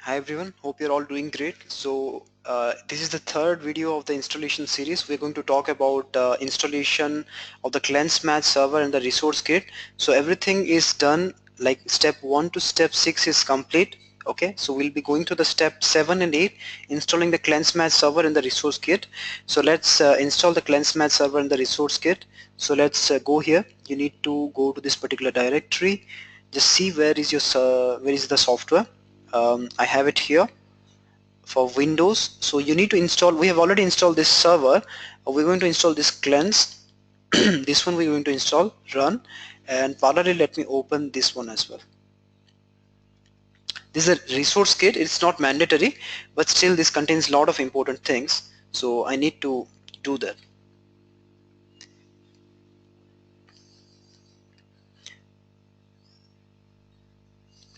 Hi everyone, hope you're all doing great. So this is the third video of the installation series. We're going to talk about installation of the cleanse match server and the resource kit. So everything is done, like step 1 to step 6 is complete. Okay, so we'll be going to the step 7 and 8, installing the cleanse match server and the resource kit. So let's install the cleanse match server and the resource kit. So let's go here. You need to go to this particular directory. Just see where is your where is the software. I have it here for Windows. So you need to install, we have already installed this server. We're going to install this cleanse. This one we're going to install, run, and parallelly let me open this one as well. This is a resource kit. It's not mandatory, but still this contains a lot of important things, so I need to do that.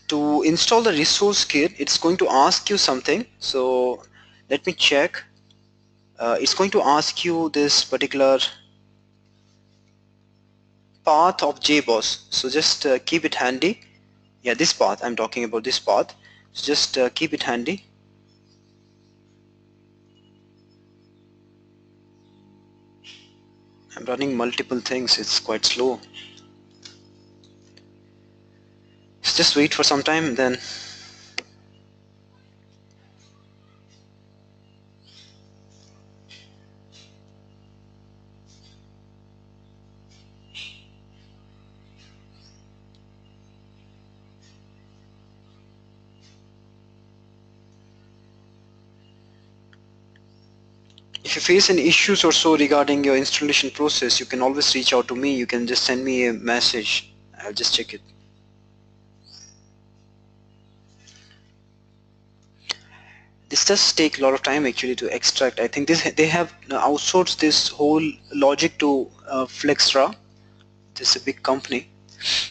To install the resource kit, it's going to ask you something, so let me check. It's going to ask you this particular path of JBoss, so just keep it handy. Yeah, this path, I'm talking about this path, so just keep it handy. I'm running multiple things, it's quite slow, so just wait for some time, then if you face any issues or so regarding your installation process, you can always reach out to me. You can just send me a message, I'll just check it. This does take a lot of time actually to extract. I think they have outsourced this whole logic to Flexra. This is a big company,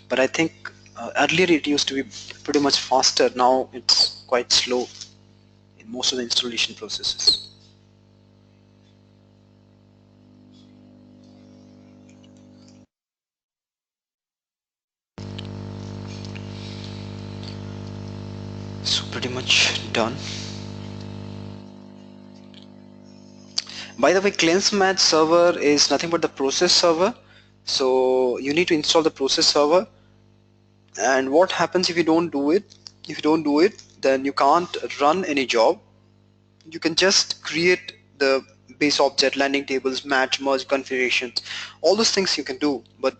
but I think earlier it used to be pretty much faster. Now it's quite slow in most of the installation processes. So pretty much done. By the way, cleanse match server is nothing but the process server. So you need to install the process server, and what happens if you don't do it? If you don't do it, then you can't run any job. You can just create the base object, landing tables, match, merge configurations, all those things you can do, but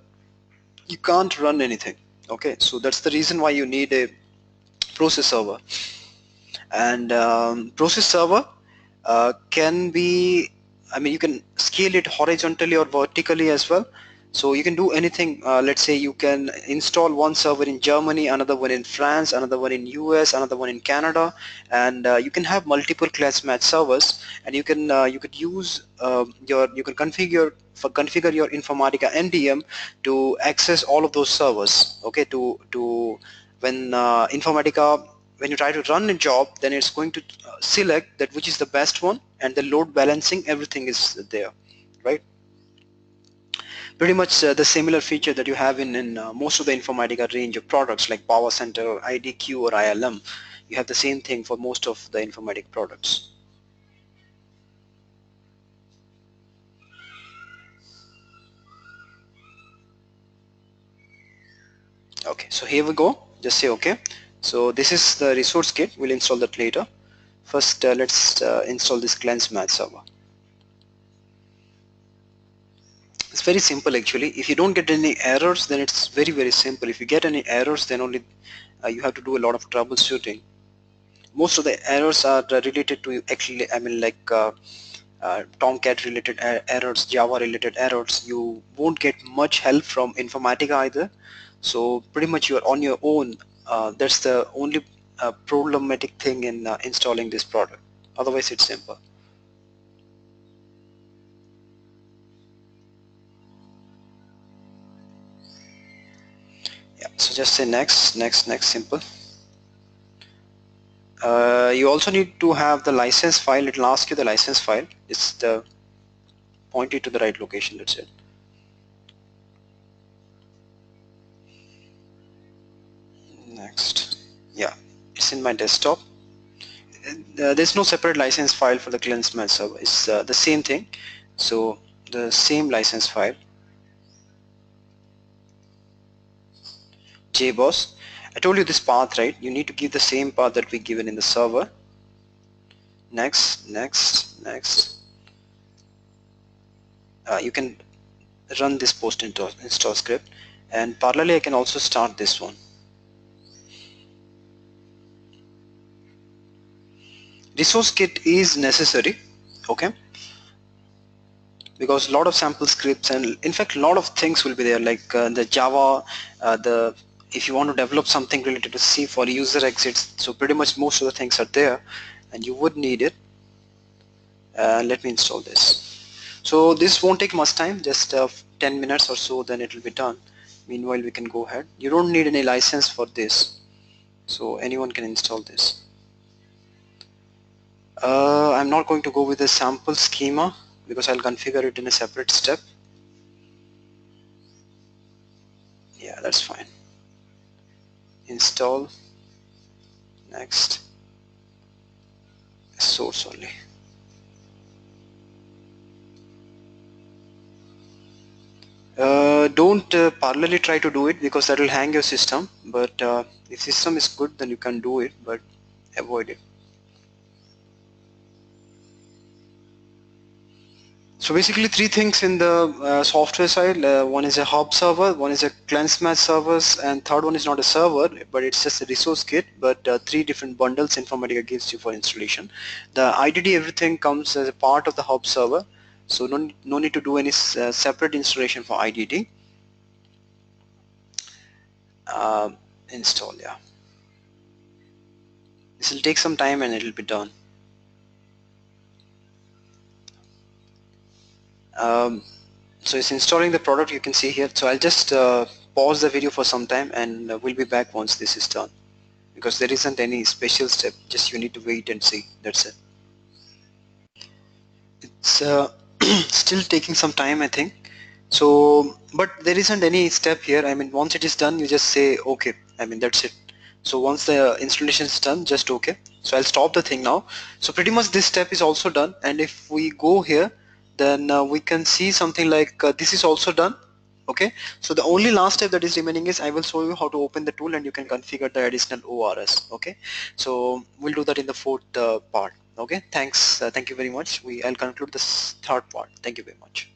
you can't run anything. Okay, so that's the reason why you need a process server. And process server can be, I mean, you can scale it horizontally or vertically as well. So you can do anything. Let's say you can install one server in Germany, another one in France, another one in US, another one in Canada, and you can have multiple class match servers, and you could use you can configure your Informatica MDM to access all of those servers. Okay, to when Informatica, when you try to run a job, then it's going to select that which is the best one, and the load balancing, everything is there, right? Pretty much the similar feature that you have in most of the Informatica range of products like Power Center or IDQ or ILM. You have the same thing for most of the Informatica products. Okay, so here we go. Just say okay. So this is the resource kit. We'll install that later. First, let's install this cleanse match server. It's very simple actually. If you don't get any errors, then it's very simple. If you get any errors, then only you have to do a lot of troubleshooting. Most of the errors are related to actually, I mean, like Tomcat related errors, Java related errors. You won't get much help from Informatica either. So pretty much you're on your own. That's the only problematic thing in installing this product. Otherwise it's simple. Yeah, so just say next, simple. You also need to have the license file. It'll ask you the license file. It's the point it to the right location. That's it. Next. Yeah, it's in my desktop. there's no separate license file for the cleanse match server. It's the same thing. So the same license file, JBoss. I told you this path, right? You need to give the same path that we given in the server. Next, next, next. You can run this post install script, and parallelly I can also start this one. Resource kit is necessary, okay, because a lot of sample scripts and in fact a lot of things will be there, like the Java, the if you want to develop something related to C for user exits, so pretty much most of the things are there and you would need it. Let me install this. So this won't take much time, just 10 minutes or so, then it will be done. Meanwhile we can go ahead. You don't need any license for this, so anyone can install this. I'm not going to go with the sample schema because I'll configure it in a separate step. Yeah, that's fine. Install, next, source only. Don't parallelly try to do it because that will hang your system, but if system is good then you can do it, but avoid it. So basically three things in the software side. One is a hub server, one is a cleanse match servers, and third one is not a server, but it's just a resource kit, but three different bundles Informatica gives you for installation. The IDD, everything comes as a part of the hub server, so no need to do any separate installation for IDD. Install, yeah. This will take some time and it will be done. So it's installing the product, you can see here. So I'll just pause the video for some time and we'll be back once this is done, because there isn't any special step, just you need to wait and see, that's it. It's still taking some time, I think. So but there isn't any step here. I mean, once it is done you just say okay, I mean that's it. So once the installation is done, just okay. So I'll stop the thing now. So pretty much this step is also done, and if we go here then we can see something like this is also done. Okay, so the only last step that is remaining is I will show you how to open the tool and you can configure the additional ORS. Okay, so we'll do that in the fourth part. Okay, thanks. Thank you very much. I'll conclude this third part. Thank you very much.